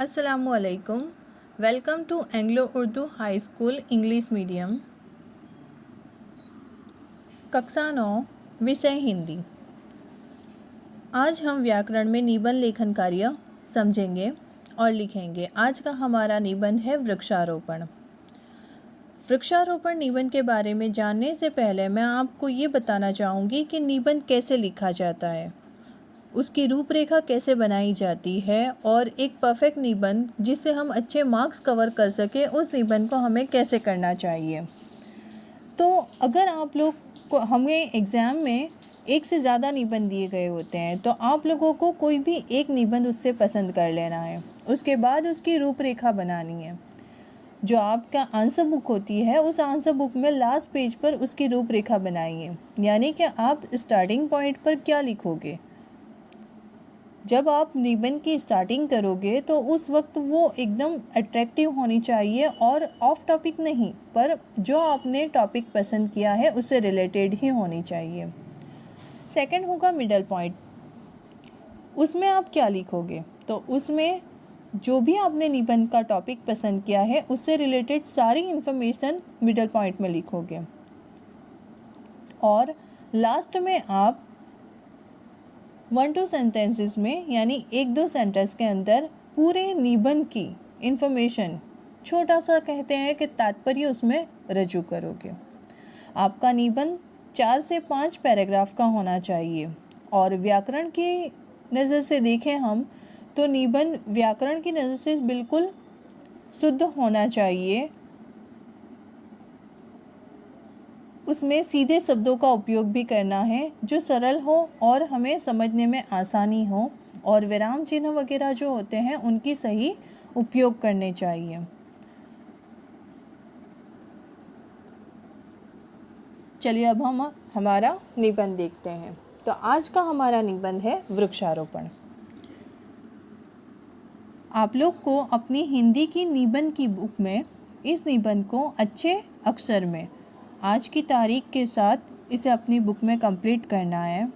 अस्सलामुअलैकुम। Welcome to Anglo Urdu high school English medium. कक्षा 9 विषय हिंदी। आज हम व्याकरण में निबंध लेखन कार्य समझेंगे और लिखेंगे। आज का हमारा निबंध है वृक्षारोपण। वृक्षारोपण निबंध के बारे में जानने से पहले मैं आपको ये बताना चाहूँगी कि निबंध कैसे लिखा जाता है, उसकी रूपरेखा कैसे बनाई जाती है और एक परफेक्ट निबंध जिससे हम अच्छे मार्क्स कवर कर सकें, उस निबंध को हमें कैसे करना चाहिए। तो अगर आप लोग को हमें एग्ज़ाम में एक से ज़्यादा निबंध दिए गए होते हैं तो आप लोगों को कोई भी एक निबंध उससे पसंद कर लेना है। उसके बाद उसकी रूपरेखा बनानी है। जो आपका आंसर बुक होती है उस आंसर बुक में लास्ट पेज पर उसकी रूपरेखा बनाइए, यानी कि आप स्टार्टिंग पॉइंट पर क्या लिखोगे। जब आप निबंध की स्टार्टिंग करोगे तो उस वक्त वो एकदम अट्रैक्टिव होनी चाहिए और ऑफ टॉपिक नहीं, पर जो आपने टॉपिक पसंद किया है उससे रिलेटेड ही होनी चाहिए। सेकंड होगा मिडल पॉइंट। उसमें आप क्या लिखोगे, तो उसमें जो भी आपने निबंध का टॉपिक पसंद किया है उससे रिलेटेड सारी इन्फॉर्मेशन मिडल पॉइंट में लिखोगे और लास्ट में आप 1-2 सेंटेंसेस में, यानी 1-2 सेंटेंस के अंदर पूरे निबंध की इन्फॉर्मेशन, छोटा सा कहते हैं कि तात्पर्य, उसमें रजू करोगे। आपका निबंध 4 से 5 पैराग्राफ का होना चाहिए और व्याकरण की नज़र से देखें हम तो निबंध व्याकरण की नज़र से बिल्कुल शुद्ध होना चाहिए। उसमें सीधे शब्दों का उपयोग भी करना है जो सरल हो और हमें समझने में आसानी हो, और विराम चिन्ह वगैरह जो होते हैं उनकी सही उपयोग करने चाहिए। चलिए अब हम हमारा निबंध देखते हैं। तो आज का हमारा निबंध है वृक्षारोपण। आप लोग को अपनी हिंदी की निबंध की बुक में इस निबंध को अच्छे अक्षर में आज की तारीख के साथ इसे अपनी बुक में कंप्लीट करना है।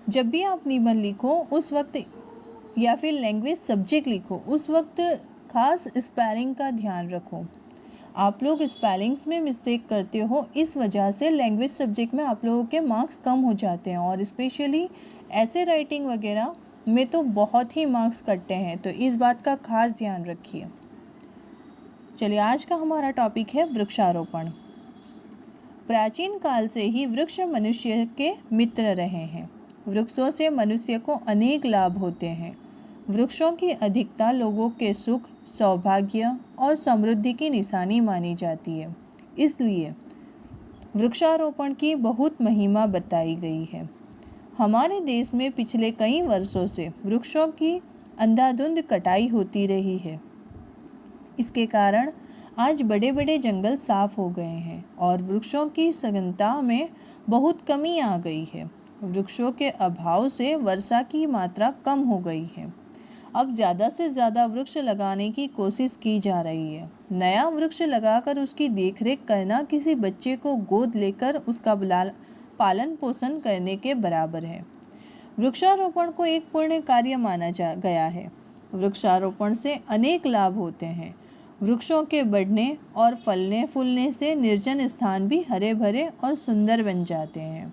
जब भी आप निबंध लिखो उस वक्त, या फिर लैंग्वेज सब्जेक्ट लिखो, उस वक्त खास स्पेलिंग का ध्यान रखो। आप लोग स्पेलिंग्स में मिस्टेक करते हो, इस वजह से लैंग्वेज सब्जेक्ट में आप लोगों के मार्क्स कम हो जाते हैं और स्पेशली ऐसे राइटिंग वगैरह में तो बहुत ही मार्क्स कटते हैं, तो इस बात का खास ध्यान रखिए। चलिए आज का हमारा टॉपिक है वृक्षारोपण। प्राचीन काल से ही वृक्ष मनुष्य के मित्र रहे हैं। वृक्षों से मनुष्य को अनेक लाभ होते हैं। वृक्षों की अधिकता लोगों के सुख, सौभाग्य और समृद्धि की निशानी मानी जाती है। इसलिए वृक्षारोपण की बहुत महिमा बताई गई है। हमारे देश में पिछले कई वर्षों से वृक्षों की अंधाधुंध कटाई होती रही है। इसके कारण आज बड़े बड़े जंगल साफ हो गए हैं और वृक्षों की सघनता में बहुत कमी आ गई है। वृक्षों के अभाव से वर्षा की मात्रा कम हो गई है। अब ज़्यादा से ज़्यादा वृक्ष लगाने की कोशिश की जा रही है। नया वृक्ष लगाकर उसकी देखरेख करना किसी बच्चे को गोद लेकर उसका पालन पोषण करने के बराबर है। वृक्षारोपण को एक पुण्य कार्य माना गया है। वृक्षारोपण से अनेक लाभ होते हैं। वृक्षों के बढ़ने और फलने फूलने से निर्जन स्थान भी हरे भरे और सुंदर बन जाते हैं।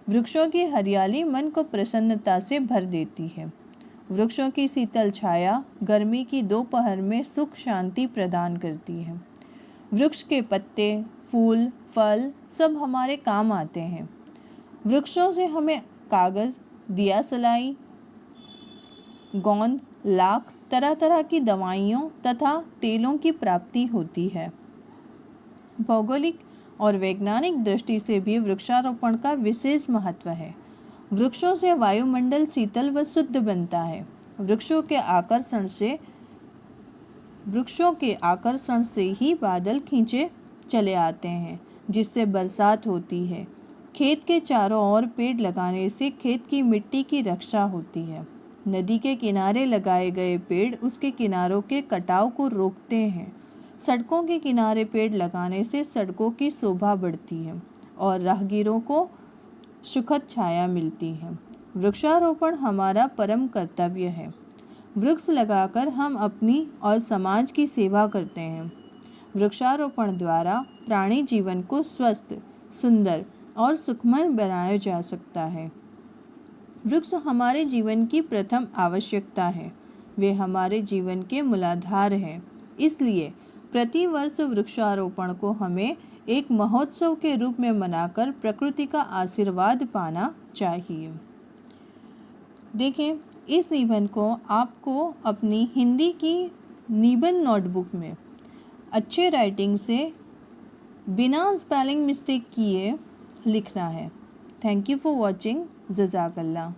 वृक्षों की हरियाली मन को प्रसन्नता से भर देती है। वृक्षों की शीतल छाया गर्मी की दोपहर में सुख शांति प्रदान करती है। वृक्ष के पत्ते, फूल, फल सब हमारे काम आते हैं। वृक्षों से हमें कागज़, दिया सलाई, गोंद, लाख, तरह तरह की दवाइयों तथा तेलों की प्राप्ति होती है। भौगोलिक और वैज्ञानिक दृष्टि से भी वृक्षारोपण का विशेष महत्व है। वृक्षों से वायुमंडल शीतल व शुद्ध बनता है। वृक्षों के आकर्षण से ही बादल खींचे चले आते हैं, जिससे बरसात होती है। खेत के चारों ओर पेड़ लगाने से खेत की मिट्टी की रक्षा होती है। नदी के किनारे लगाए गए पेड़ उसके किनारों के कटाव को रोकते हैं। सड़कों के किनारे पेड़ लगाने से सड़कों की शोभा बढ़ती है और राहगीरों को सुखद छाया मिलती है। वृक्षारोपण हमारा परम कर्तव्य है। वृक्ष लगाकर हम अपनी और समाज की सेवा करते हैं। वृक्षारोपण द्वारा प्राणी जीवन को स्वस्थ, सुंदर और सुखमय बनाया जा सकता है। वृक्ष हमारे जीवन की प्रथम आवश्यकता है। वे हमारे जीवन के मूलाधार हैं। इसलिए प्रतिवर्ष वृक्षारोपण को हमें एक महोत्सव के रूप में मनाकर प्रकृति का आशीर्वाद पाना चाहिए। देखें, इस निबंध को आपको अपनी हिंदी की निबंध नोटबुक में अच्छे राइटिंग से बिना स्पेलिंग मिस्टेक किए लिखना है। Thank you for watching. जज़ाकल्लाह।